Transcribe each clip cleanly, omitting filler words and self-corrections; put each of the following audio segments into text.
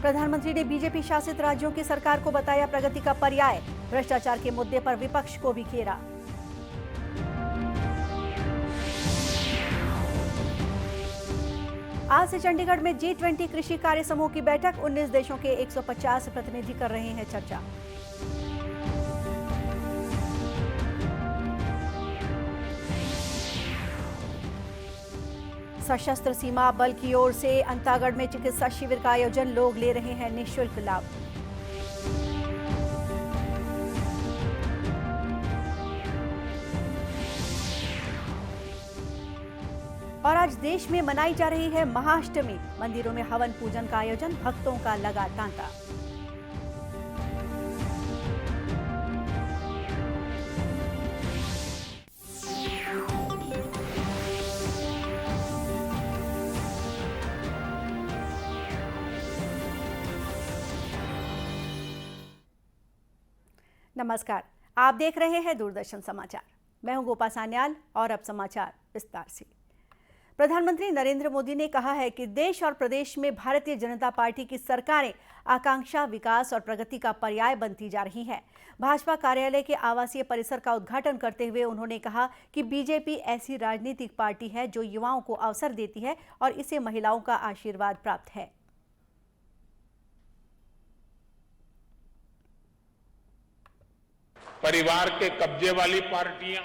प्रधानमंत्री ने बीजेपी शासित राज्यों की सरकार को बताया प्रगति का पर्याय। भ्रष्टाचार के मुद्दे पर विपक्ष को भी घेरा। आज से चंडीगढ़ में G20 कृषि कार्य समूह की बैठक। 19 देशों के 150 प्रतिनिधि कर रहे हैं चर्चा। सशस्त्र सीमा बल की ओर से अंतागढ़ में चिकित्सा शिविर का आयोजन। लोग ले रहे हैं निःशुल्क लाभ। और आज देश में मनाई जा रही है महाअष्टमी। मंदिरों में हवन पूजन का आयोजन। भक्तों का लगा तांता। नमस्कार, आप देख रहे हैं दूरदर्शन समाचार। मैं हूं गोपा सान्याल और अब समाचार विस्तार से। प्रधानमंत्री नरेंद्र मोदी ने कहा है कि देश और प्रदेश में भारतीय जनता पार्टी की सरकारें आकांक्षा, विकास और प्रगति का पर्याय बनती जा रही हैं। भाजपा कार्यालय के आवासीय परिसर का उद्घाटन करते हुए उन्होंने कहा कि बीजेपी ऐसी राजनीतिक पार्टी है जो युवाओं को अवसर देती है और इसे महिलाओं का आशीर्वाद प्राप्त है। परिवार के कब्जे वाली पार्टियां,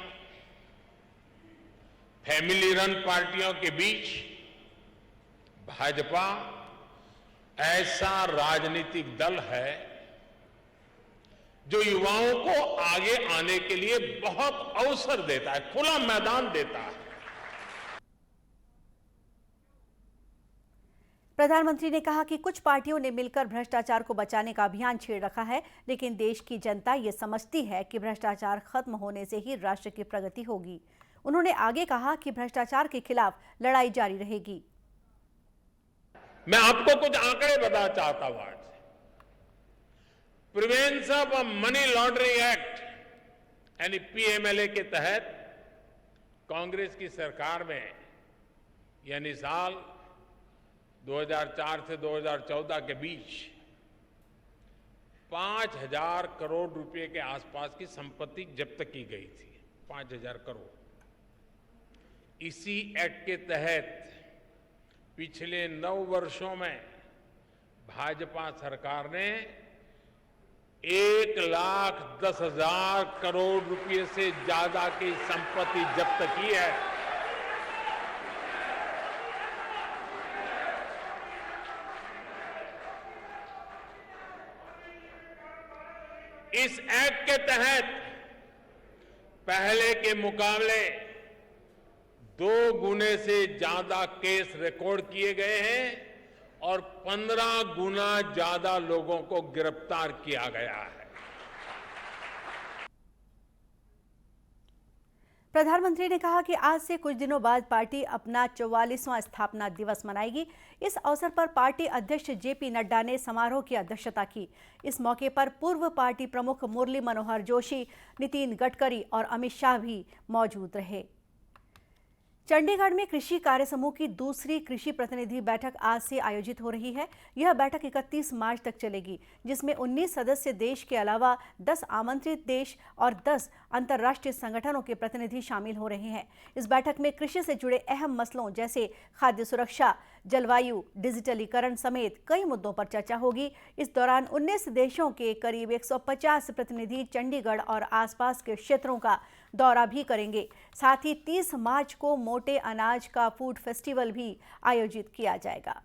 फैमिली रन पार्टियों के बीच भाजपा ऐसा राजनीतिक दल है जो युवाओं को आगे आने के लिए बहुत अवसर देता है, खुला मैदान देता है। प्रधानमंत्री ने कहा कि कुछ पार्टियों ने मिलकर भ्रष्टाचार को बचाने का अभियान छेड़ रखा है, लेकिन देश की जनता ये समझती है कि भ्रष्टाचार खत्म होने से ही राष्ट्र की प्रगति होगी। उन्होंने आगे कहा कि भ्रष्टाचार के खिलाफ लड़ाई जारी रहेगी। मैं आपको कुछ आंकड़े बताना चाहता हूं। आज prevention of money laundering act यानी पीएमएलए के तहत कांग्रेस की सरकार में यानी साल 2004 से 2014 के बीच 5,000 करोड़ रुपए के आसपास की संपत्ति जब्त की गई थी। 5,000 करोड़। इसी एक्ट के तहत पिछले 9 वर्षों में भाजपा सरकार ने 1,10,000 करोड़ रुपए से ज्यादा की संपत्ति जब्त की है। इस एक्ट के तहत पहले के मुकाबले 2 गुने से ज्यादा केस रिकॉर्ड किए गए हैं और 15 गुना ज्यादा लोगों को गिरफ्तार किया गया है। प्रधानमंत्री ने कहा कि आज से कुछ दिनों बाद पार्टी अपना 44वां स्थापना दिवस मनाएगी। इस अवसर पर पार्टी अध्यक्ष जेपी नड्डा ने समारोह की अध्यक्षता की। इस मौके पर पूर्व पार्टी प्रमुख मुरली मनोहर जोशी, नितिन गडकरी और अमित शाह भी मौजूद रहे। चंडीगढ़ में कृषि कार्य समूह की दूसरी कृषि प्रतिनिधि बैठक आज से आयोजित हो रही है। यह बैठक 31 मार्च तक चलेगी, जिसमें 19 सदस्य देश के अलावा 10 आमंत्रित देश और 10 अंतर्राष्ट्रीय संगठनों के प्रतिनिधि शामिल हो रहे हैं। इस बैठक में कृषि से जुड़े अहम मसलों जैसे खाद्य सुरक्षा, जलवायु, डिजिटलीकरण समेत कई मुद्दों पर चर्चा होगी। इस दौरान 19 देशों के करीब 150 प्रतिनिधि चंडीगढ़ और आसपास के क्षेत्रों का दौरा भी करेंगे। साथ ही 30 मार्च को मोटे अनाज का फूड फेस्टिवल भी आयोजित किया जाएगा।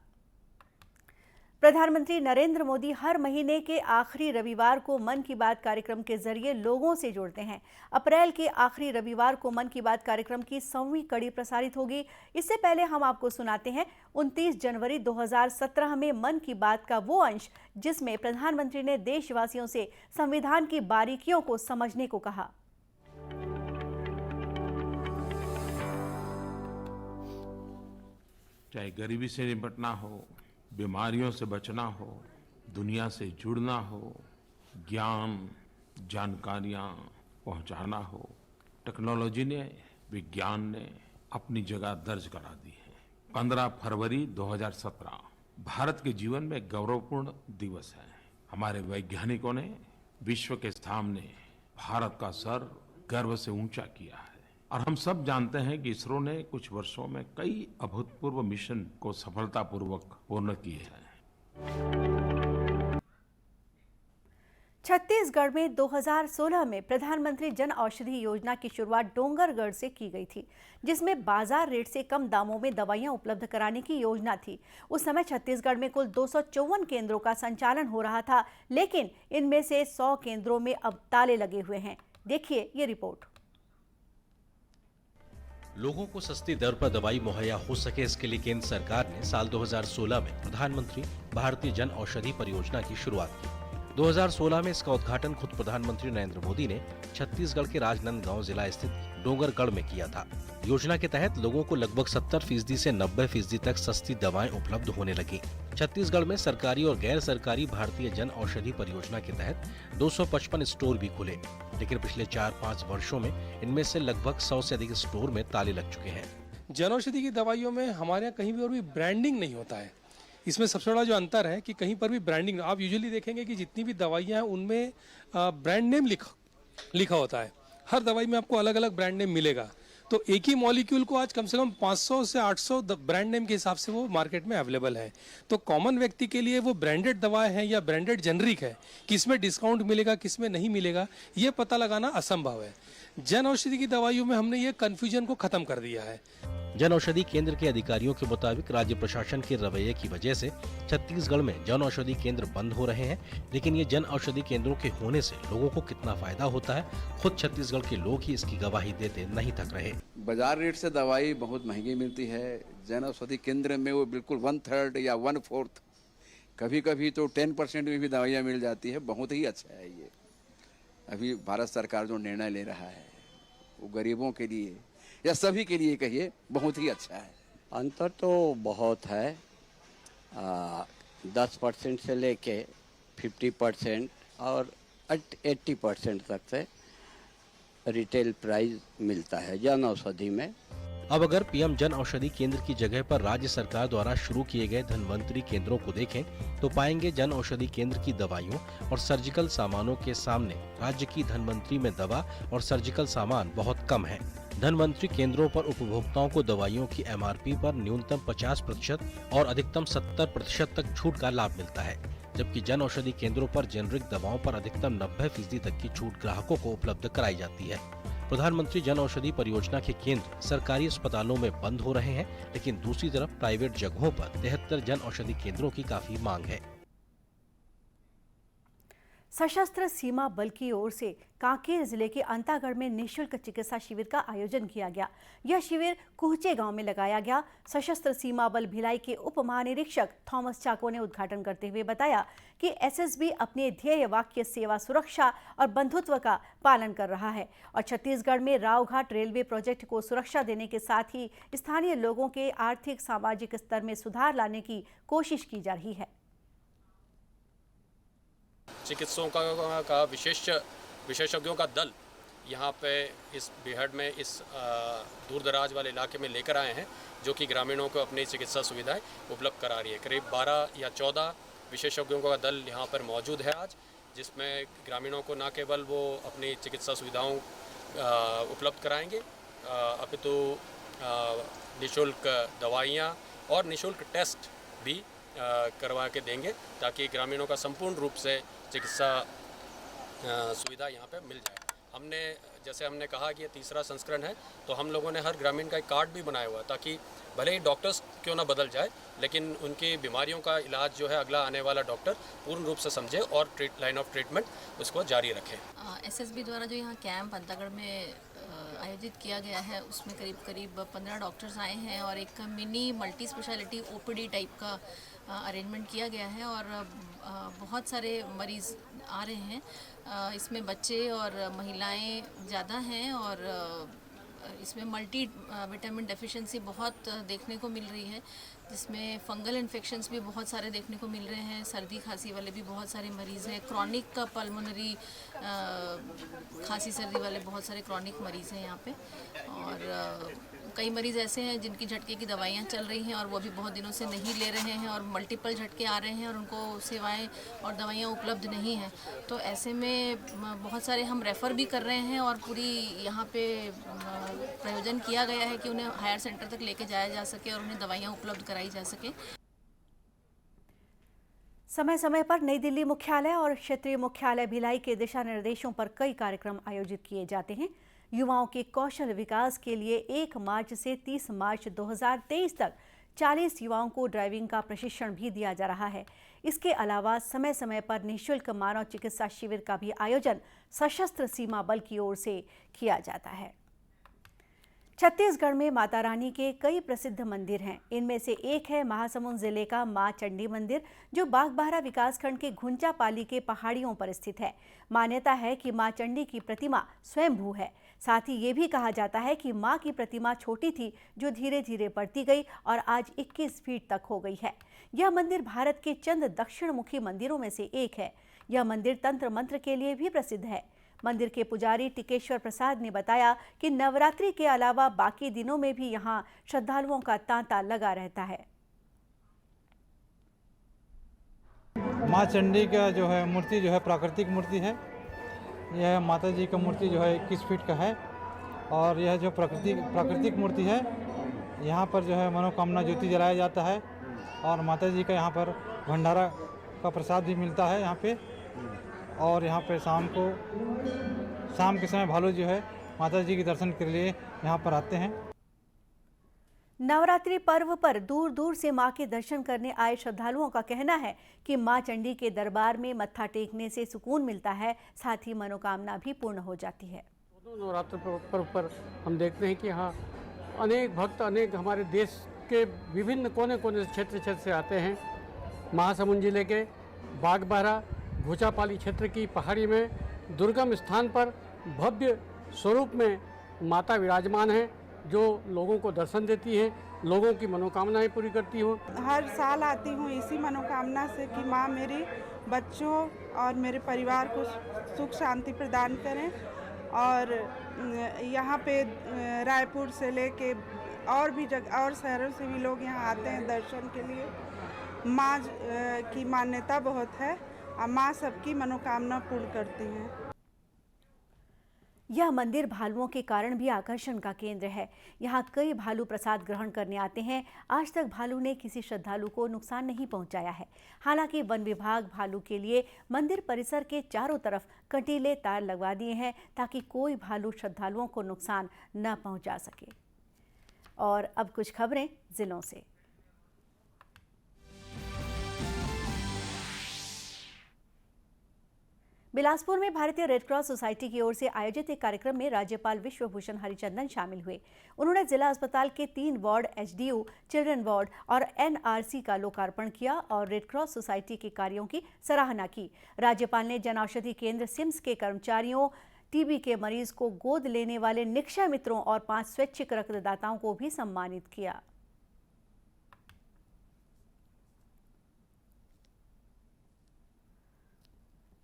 प्रधानमंत्री नरेंद्र मोदी हर महीने के आखिरी रविवार को मन की बात कार्यक्रम के जरिए लोगों से जुड़ते हैं। अप्रैल के आखिरी रविवार को मन की बात कार्यक्रम की 100वीं कड़ी प्रसारित होगी। इससे पहले हम आपको सुनाते हैं 29 जनवरी 2017 में मन की बात का वो अंश जिसमें प्रधानमंत्री ने देशवासियों से संविधान की बारीकियों को समझने को कहा। चाहे गरीबी से निपटना हो, बीमारियों से बचना हो, दुनिया से जुड़ना हो, ज्ञान जानकारियां पहुंचाना हो, टेक्नोलॉजी ने, विज्ञान ने अपनी जगह दर्ज करा दी है। 15 फरवरी 2017 भारत के जीवन में गौरवपूर्ण दिवस है। हमारे वैज्ञानिकों ने विश्व के सामने भारत का सर गर्व से ऊंचा किया है और हम सब जानते हैं कि इसरो ने कुछ वर्षों में कई अभूतपूर्व मिशन को सफलतापूर्वक पूर्ण किए हैं। छत्तीसगढ़ में 2016 में प्रधानमंत्री जन औषधि योजना की शुरुआत डोंगरगढ़ से की गई थी, जिसमें बाजार रेट से कम दामों में दवाइयां उपलब्ध कराने की योजना थी। उस समय छत्तीसगढ़ में कुल 254 केंद्रों का संचालन हो रहा था, लेकिन इनमें से 100 केंद्रों में अब ताले लगे हुए हैं। देखिए ये रिपोर्ट। लोगों को सस्ती दर पर दवाई मुहैया हो सके, इसके लिए केंद्र सरकार ने साल 2016 में प्रधानमंत्री भारतीय जन औषधि परियोजना की शुरुआत की। 2016 में इसका उद्घाटन खुद प्रधानमंत्री नरेंद्र मोदी ने छत्तीसगढ़ के राजनांदगांव जिला स्थित डोंगरगढ़ में किया था। योजना के तहत लोगों को लगभग 70% से 90% तक सस्ती दवाएं उपलब्ध होने लगी। छत्तीसगढ़ में सरकारी और गैर सरकारी भारतीय जन औषधि परियोजना के तहत 255 स्टोर भी खुले, लेकिन पिछले 4-5 वर्षों में इनमें से लगभग 100 से अधिक स्टोर में ताले लग चुके हैं। जन औषधि की दवाइयों में हमारे यहाँ कहीं भी और भी ब्रांडिंग नहीं होता है। इसमें सबसे बड़ा जो अंतर है कि कहीं पर भी ब्रांडिंग, आप यूजुअली देखेंगे कि जितनी भी दवाइयाँ हैं उनमें ब्रांड नेम लिखा होता है। हर दवाई में आपको अलग अलग ब्रांड नेम मिलेगा। तो एक ही मॉलिक्यूल को आज कम से कम 500 से 800 ब्रांड नेम के हिसाब से वो मार्केट में अवेलेबल है। तो कॉमन व्यक्ति के लिए वो ब्रांडेड दवा है या ब्रांडेड जेनरिक है, किसमें डिस्काउंट मिलेगा किसमें नहीं मिलेगा, ये पता लगाना असंभव है। जन औषधि की दवाइयों में हमने ये कन्फ्यूजन को खत्म कर दिया है। जन औषधि केंद्र के अधिकारियों के मुताबिक राज्य प्रशासन के रवैये की वजह से छत्तीसगढ़ में जन औषधि केंद्र बंद हो रहे हैं, लेकिन ये जन औषधि केंद्रों के होने से लोगों को कितना फायदा होता है, खुद छत्तीसगढ़ के लोग ही इसकी गवाही देते नहीं थक रहे। बाजार रेट से दवाई बहुत महंगी मिलती है। जन औषधि केंद्र में वो बिल्कुल 1/3 या 1/4, कभी कभी तो 10% में भी दवाइयाँ मिल जाती है। बहुत ही अच्छा है ये। अभी भारत सरकार जो निर्णय ले रहा है वो गरीबों के लिए या सभी के लिए कहिए बहुत ही अच्छा है। अंतर तो बहुत है। 10% से लेके 50% और 80% तक से रिटेल प्राइस मिलता है जन औषधि में। अब अगर पीएम जन औषधि केंद्र की जगह पर राज्य सरकार द्वारा शुरू किए गए धन्वंतरी केंद्रों को देखें तो पाएंगे जन औषधि केंद्र की दवाइयों और सर्जिकल सामानों के सामने राज्य की धन्वंतरी में दवा और सर्जिकल सामान बहुत कम है। धन्वंतरी केंद्रों पर उपभोक्ताओं को दवाइयों की MRP पर न्यूनतम 50% और अधिकतम 70% तक छूट का लाभ मिलता है, जबकि जन औषधि केंद्रों पर जेनरिक दवाओं पर अधिकतम 90% तक की छूट ग्राहकों को उपलब्ध कराई जाती है। प्रधानमंत्री जन औषधि परियोजना के केंद्र सरकारी अस्पतालों में बंद हो रहे हैं, लेकिन दूसरी तरफ प्राइवेट जगहों पर 73 जन औषधि केंद्रों की काफी मांग है। सशस्त्र सीमा बल की ओर से कांकेर जिले के अंतागढ़ में निःशुल्क चिकित्सा शिविर का आयोजन किया गया। यह शिविर कुहचे गांव में लगाया गया। सशस्त्र सीमा बल भिलाई के उप महानिरीक्षक थॉमस चाको ने उद्घाटन करते हुए बताया कि SSB अपने ध्येय वाक्य सेवा, सुरक्षा और बंधुत्व का पालन कर रहा है और छत्तीसगढ़ में रावघाट रेलवे प्रोजेक्ट को सुरक्षा देने के साथ ही स्थानीय लोगों के आर्थिक सामाजिक स्तर में सुधार लाने की कोशिश की जा रही है। चिकित्सकों का विशेषज्ञों का दल यहाँ पे इस बेहद में इस दूर दराज वाले इलाके में लेकर आए हैं, जो कि ग्रामीणों को अपनी चिकित्सा सुविधाएं उपलब्ध करा रही है। करीब 12 या 14 विशेषज्ञों का दल यहाँ पर मौजूद है आज, जिसमें ग्रामीणों को न केवल वो अपनी चिकित्सा सुविधाओं उपलब्ध कराएंगे, अपितु निःशुल्क दवाइयाँ और निःशुल्क टेस्ट भी करवा के देंगे, ताकि ग्रामीणों का संपूर्ण रूप से चिकित्सा सुविधा यहाँ पे मिल जाए। जैसे हमने कहा कि ये तीसरा संस्करण है, तो हम लोगों ने हर ग्रामीण का एक कार्ड भी बनाया हुआ, ताकि भले ही डॉक्टर्स क्यों ना बदल जाए, लेकिन उनकी बीमारियों का इलाज जो है अगला आने वाला डॉक्टर पूर्ण रूप से समझे और लाइन ऑफ ट्रीटमेंट उसको जारी रखें। SSB द्वारा जो यहाँ कैंप अंतागढ़ में आयोजित किया गया है, उसमें करीब 15 डॉक्टर्स आए हैं और एक mini multi speciality OPD type का अरेंजमेंट किया गया है और बहुत सारे मरीज़ आ रहे हैं। इसमें बच्चे और महिलाएं ज़्यादा हैं और इसमें मल्टी विटामिन डेफिशिएंसी बहुत देखने को मिल रही है, जिसमें फंगल इन्फेक्शंस भी बहुत सारे देखने को मिल रहे हैं। सर्दी खांसी वाले भी बहुत सारे मरीज़ हैं। क्रॉनिक पल्मोनरी खांसी सर्दी वाले बहुत सारे क्रॉनिक मरीज़ हैं यहाँ पे। और कई मरीज़ ऐसे हैं जिनकी झटके की दवाइयाँ चल रही हैं और वो भी बहुत दिनों से नहीं ले रहे हैं और मल्टीपल झटके आ रहे हैं और उनको सेवाएं और दवाइयाँ उपलब्ध नहीं हैं। तो ऐसे में बहुत सारे हम रेफ़र भी कर रहे हैं और पूरी यहाँ पे प्रयोजन किया गया है कि उन्हें हायर सेंटर तक लेके जाया जा सके और उन्हें दवाइयाँ उपलब्ध कराई जा सके। समय समय पर नई दिल्ली मुख्यालय और क्षेत्रीय मुख्यालय भिलाई के दिशा निर्देशों पर कई कार्यक्रम आयोजित किए जाते हैं। युवाओं के कौशल विकास के लिए 1 मार्च से 30 मार्च 2023 तक 40 युवाओं को ड्राइविंग का प्रशिक्षण भी दिया जा रहा है। इसके अलावा समय समय पर निःशुल्क मानव चिकित्सा शिविर का भी आयोजन सशस्त्र सीमा बल की ओर से किया जाता है। छत्तीसगढ़ में माता रानी के कई प्रसिद्ध मंदिर हैं। इनमें से एक है महासमुंद जिले का मां चंडी मंदिर, जो बागबाहरा विकासखंड के घुंचापाली के पहाड़ियों पर स्थित है। मान्यता है कि मां चंडी की प्रतिमा स्वयंभू है। साथ ही ये भी कहा जाता है कि मां की प्रतिमा छोटी थी, जो धीरे धीरे बढ़ती गई और आज 21 फीट तक हो गई है। यह मंदिर भारत के चंद दक्षिणमुखी मंदिरों में से एक है। यह मंदिर तंत्र मंत्र के लिए भी प्रसिद्ध है। मंदिर के पुजारी टिकेश्वर प्रसाद ने बताया कि नवरात्रि के अलावा बाकी दिनों में भी यहाँ श्रद्धालुओं का तांता लगा रहता है। माँ चंडी का जो है मूर्ति जो है प्राकृतिक मूर्ति है। यह माता जी का मूर्ति जो है 21 फीट का है और यह जो प्राकृतिक मूर्ति है, यहाँ पर जो है मनोकामना ज्योति जलाया जाता है और माता जी का यहाँ पर भंडारा का प्रसाद भी मिलता है यहाँ पे। और यहाँ पे शाम के समय भालू जो है माता जी के दर्शन के लिए यहाँ पर आते हैं। नवरात्रि पर्व पर दूर दूर से मां के दर्शन करने आए श्रद्धालुओं का कहना है कि मां चंडी के दरबार में मत्था टेकने से सुकून मिलता है, साथ ही मनोकामना भी पूर्ण हो जाती है। नवरात्र पर्व पर हम देखते हैं कि यहाँ अनेक भक्त अनेक हमारे देश के विभिन्न कोने कोने क्षेत्र से आते हैं। महासमुंद जिले के बागबाहरा घुंचापाली क्षेत्र की पहाड़ी में दुर्गम स्थान पर भव्य स्वरूप में माता विराजमान है, जो लोगों को दर्शन देती है, लोगों की मनोकामनाएं पूरी करती हो। हर साल आती हूँ इसी मनोकामना से कि माँ मेरी बच्चों और मेरे परिवार को सुख शांति प्रदान करें। और यहाँ पे रायपुर से लेके और भी जगह और शहरों से भी लोग यहाँ आते हैं दर्शन के लिए। माँ की मान्यता बहुत है और माँ सबकी मनोकामना पूर्ण करती हैं। यह मंदिर भालुओं के कारण भी आकर्षण का केंद्र है। यहाँ कई भालू प्रसाद ग्रहण करने आते हैं। आज तक भालू ने किसी श्रद्धालु को नुकसान नहीं पहुंचाया है। हालांकि वन विभाग भालू के लिए मंदिर परिसर के चारों तरफ कंटीले तार लगवा दिए हैं, ताकि कोई भालू श्रद्धालुओं को नुकसान न पहुंचा सके। और अब कुछ खबरें जिलों से। बिलासपुर में भारतीय रेड क्रॉस सोसाइटी की ओर से आयोजित एक कार्यक्रम में राज्यपाल विश्वभूषण हरिचंदन शामिल हुए। उन्होंने जिला अस्पताल के 3 वार्ड, एचडीयू, चिल्ड्रन वार्ड और एनआरसी का लोकार्पण किया और रेड क्रॉस सोसाइटी के कार्यों की सराहना की। राज्यपाल ने जन औषधि केंद्र सिम्स के कर्मचारियों, टीबी के मरीज को गोद लेने वाले निक्षय मित्रों और 5 स्वैच्छिक रक्तदाताओं को भी सम्मानित किया।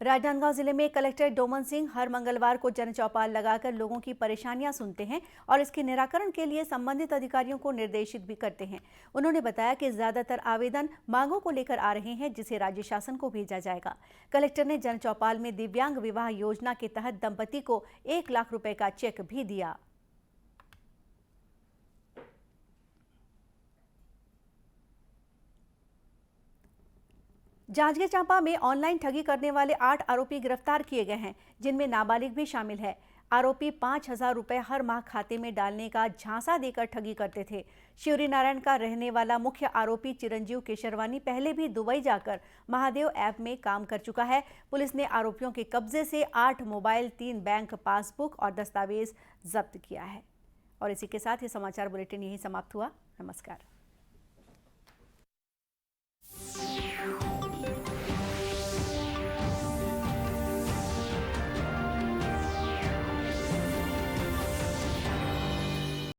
राजनांदगांव जिले में कलेक्टर डोमन सिंह हर मंगलवार को जन चौपाल लगाकर लोगों की परेशानियां सुनते हैं और इसके निराकरण के लिए संबंधित अधिकारियों को निर्देशित भी करते हैं। उन्होंने बताया कि ज्यादातर आवेदन मांगों को लेकर आ रहे हैं, जिसे राज्य शासन को भेजा जाएगा। कलेक्टर ने जन चौपाल में दिव्यांग विवाह योजना के तहत दंपति को 1 लाख रुपए का चेक भी दिया। जांजगीर चांपा में ऑनलाइन ठगी करने वाले 8 आरोपी गिरफ्तार किए गए हैं, जिनमें नाबालिग भी शामिल है। आरोपी 5,000 रुपए हर माह खाते में डालने का झांसा देकर ठगी करते थे। शिवरी नारायण का रहने वाला मुख्य आरोपी चिरंजीव केशरवानी पहले भी दुबई जाकर महादेव ऐप में काम कर चुका है। पुलिस ने आरोपियों के कब्जे से 8 मोबाइल, 3 बैंक पासबुक और दस्तावेज जब्त किया है। और इसी के साथ ये समाचार बुलेटिन यहीं समाप्त हुआ। नमस्कार।